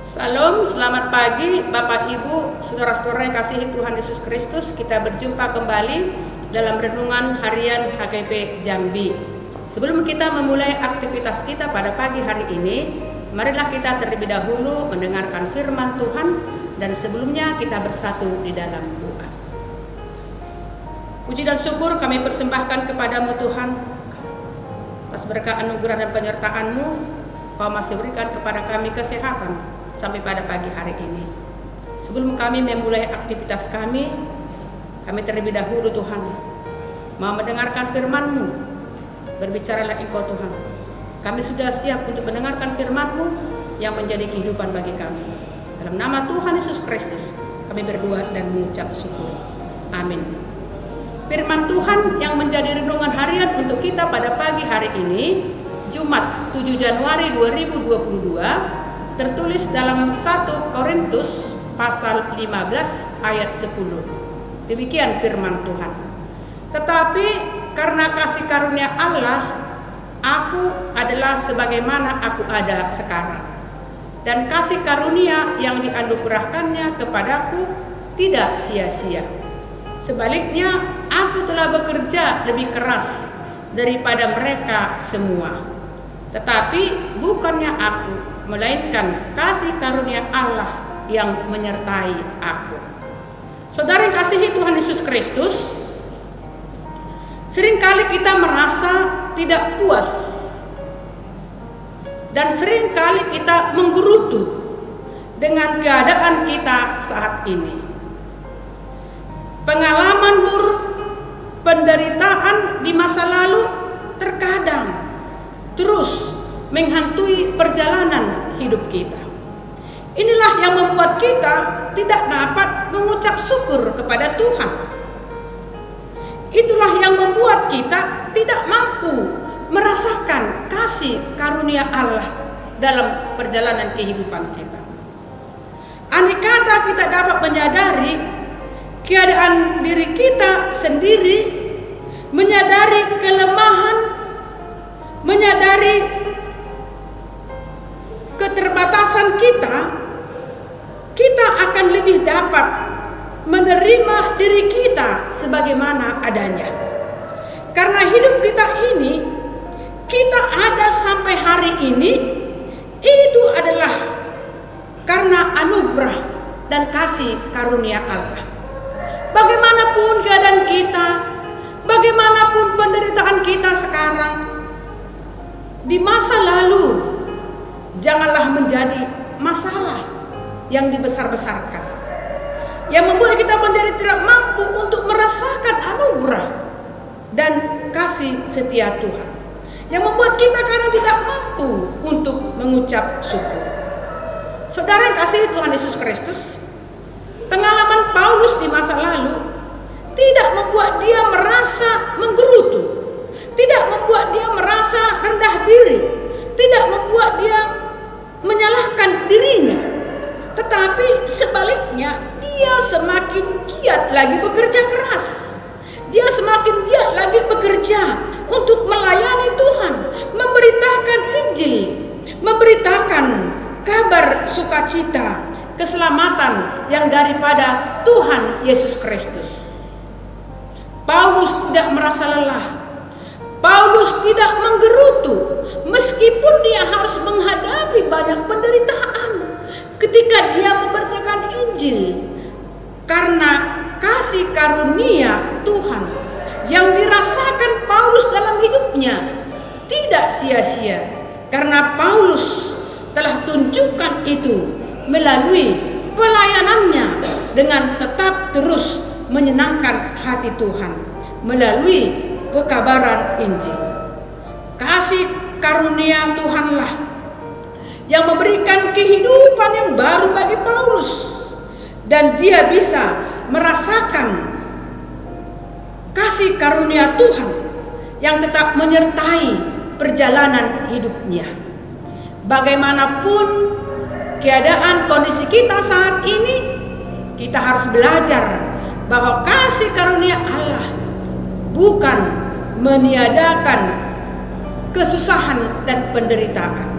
Salam, selamat pagi Bapak Ibu, saudara-saudara yang kasihi Tuhan Yesus Kristus. Kita berjumpa kembali dalam renungan harian HKP Jambi. Sebelum kita memulai aktivitas kita pada pagi hari ini, marilah kita terlebih dahulu mendengarkan firman Tuhan, dan sebelumnya kita bersatu di dalam doa. Puji dan syukur kami persembahkan kepadamu Tuhan atas berkah anugerah dan penyertaan-Mu. Kau masih berikan kepada kami kesehatan sampai pada pagi hari ini. Sebelum kami memulai aktivitas kami terlebih dahulu Tuhan mau mendengarkan firman-Mu. Berbicaralah Engkau Tuhan. Kami sudah siap untuk mendengarkan firman-Mu yang menjadi kehidupan bagi kami. Dalam nama Tuhan Yesus Kristus kami berdoa dan mengucap syukur. Amin. Firman Tuhan yang menjadi renungan harian untuk kita pada pagi hari ini, Jumat 7 Januari 2022, tertulis dalam 1 Korintus pasal 15 ayat 10. Demikian firman Tuhan. Tetapi karena kasih karunia Allah, aku adalah sebagaimana aku ada sekarang. Dan kasih karunia yang dianugerahkannya kepadaku tidak sia-sia. Sebaliknya, aku telah bekerja lebih keras daripada mereka semua. Tetapi bukannya aku, melainkan kasih karunia Allah yang menyertai aku. Saudara yang kasihi Tuhan Yesus Kristus, seringkali kita merasa tidak puas dan seringkali kita menggerutu dengan keadaan kita saat ini. Pengalaman buruk, penderitaan di masa lalu terkadang terus menghantui perjalanan hidup kita. Inilah yang membuat kita tidak dapat mengucap syukur kepada Tuhan. Itulah yang membuat kita tidak mampu merasakan kasih karunia Allah dalam perjalanan kehidupan kita. Andai kata kita dapat menyadari keadaan diri kita sendiri, menyadari kelemahan, menyadari keterbatasan kita akan lebih dapat menerima diri kita sebagaimana adanya. Karena hidup kita ini, kita ada sampai hari ini, itu adalah karena anugerah dan kasih karunia Allah. Bagaimanapun keadaan kita, bagaimanapun penderitaan kita sekarang, di masa lalu janganlah menjadi masalah yang dibesar-besarkan, yang membuat kita menjadi tidak mampu untuk merasakan anugerah dan kasih setia Tuhan, yang membuat kita kadang tidak mampu untuk mengucap syukur. Saudara yang kasih Tuhan Yesus Kristus, pengalaman Paulus di masa lalu tidak membuat dia merasa menggerutu, tidak membuat dia merasa rendah diri, tidak membuat dia menyalahkan dirinya, tetapi sebaliknya dia semakin giat lagi bekerja keras. Dia semakin giat lagi bekerja untuk melayani Tuhan, memberitakan Injil, memberitakan kabar sukacita, keselamatan yang daripada Tuhan Yesus Kristus. Paulus tidak merasa lelah. Paulus tidak menggerutu meskipun dia harus menghadapi banyak penderitaan ketika dia memberitakan Injil, karena kasih karunia Tuhan yang dirasakan Paulus dalam hidupnya tidak sia-sia, karena Paulus telah tunjukkan itu melalui pelayanannya dengan tetap terus menyenangkan hati Tuhan melalui pekabaran Injil. Kasih karunia Tuhanlah yang memberikan kehidupan yang baru bagi Paulus, dan dia bisa merasakan kasih karunia Tuhan yang tetap menyertai perjalanan hidupnya. Bagaimanapun keadaan kondisi kita saat ini, kita harus belajar bahwa kasih karunia Allah bukan meniadakan kesusahan dan penderitaan.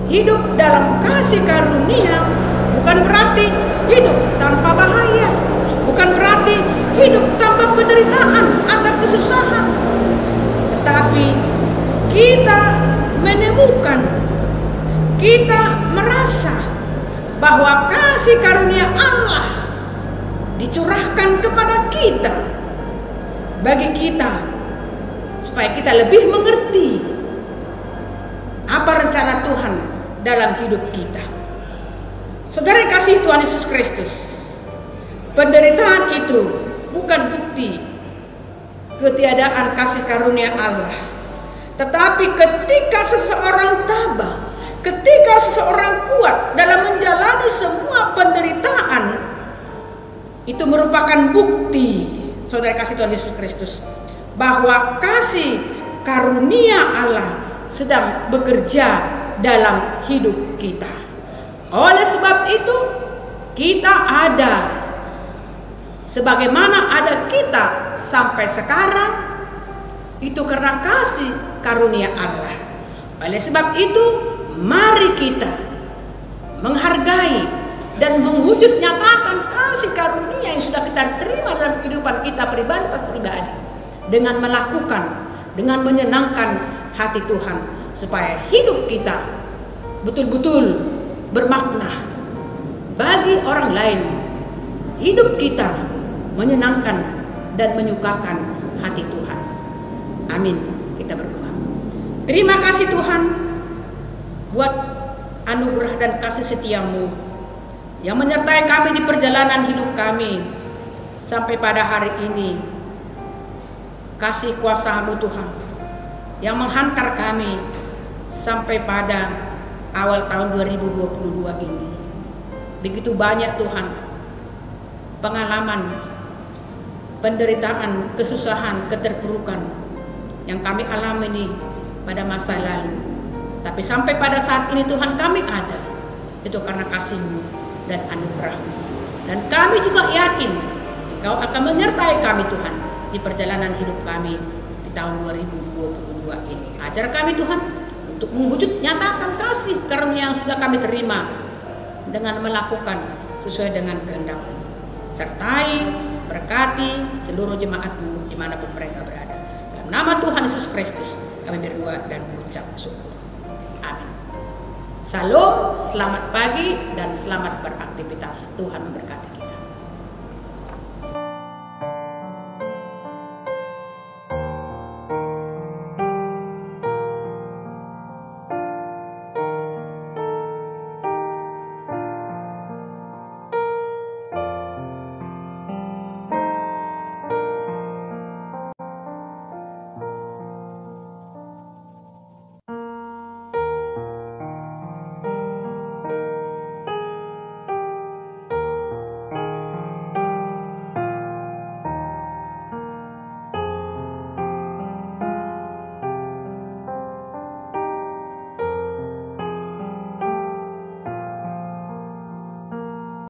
hidup dalam kasih karunia bukan berarti hidup tanpa bahaya, bukan berarti hidup tanpa penderitaan atau kesusahan. Tetapi kita menemukan, kita merasa bahwa kasih karunia Allah dicurahkan kepada kita, bagi kita, supaya kita lebih mengerti apa rencana Tuhan dalam hidup kita. Saudara yang kasih Tuhan Yesus Kristus, penderitaan itu bukan bukti ketiadaan kasih karunia Allah. Tetapi ketika seseorang tabah, ketika seseorang kuat dalam menjalani semua penderitaan, itu merupakan bukti, saudara kasih Tuhan Yesus Kristus, bahwa kasih karunia Allah sedang bekerja dalam hidup kita. Oleh sebab itu, kita ada sebagaimana ada kita sampai sekarang, itu karena kasih karunia Allah. Oleh sebab itu, mari kita menghargai dan mewujud nyatakan kasih karunia yang sudah kita terima dalam kehidupan kita pribadi pas pribadi, dengan melakukan, dengan menyenangkan hati Tuhan, supaya hidup kita betul-betul bermakna bagi orang lain. Hidup kita menyenangkan dan menyukakan hati Tuhan. Amin. Kita berdoa. Terima kasih Tuhan buat anugerah dan kasih setiamu yang menyertai kami di perjalanan hidup kami sampai pada hari ini. Kasih kuasa-Mu Tuhan yang menghantar kami sampai pada awal tahun 2022 ini. Begitu banyak Tuhan pengalaman, penderitaan, kesusahan, keterpurukan yang kami alami ini pada masa lalu. Tapi sampai pada saat ini Tuhan kami ada, itu karena kasih-Mu dan anugerah. Dan kami juga yakin Engkau akan menyertai kami Tuhan di perjalanan hidup kami di tahun 2022 ini. Ajar kami Tuhan untuk mewujud nyatakan kasih karunia yang sudah kami terima dengan melakukan sesuai dengan kehendak-Mu. Sertai, berkati seluruh jemaat-Mu dimanapun mereka berada. Dalam nama Tuhan Yesus Kristus kami berdoa dan mengucap syukur. Amin. Salam, selamat pagi dan selamat beraktivitas. Tuhan memberkati.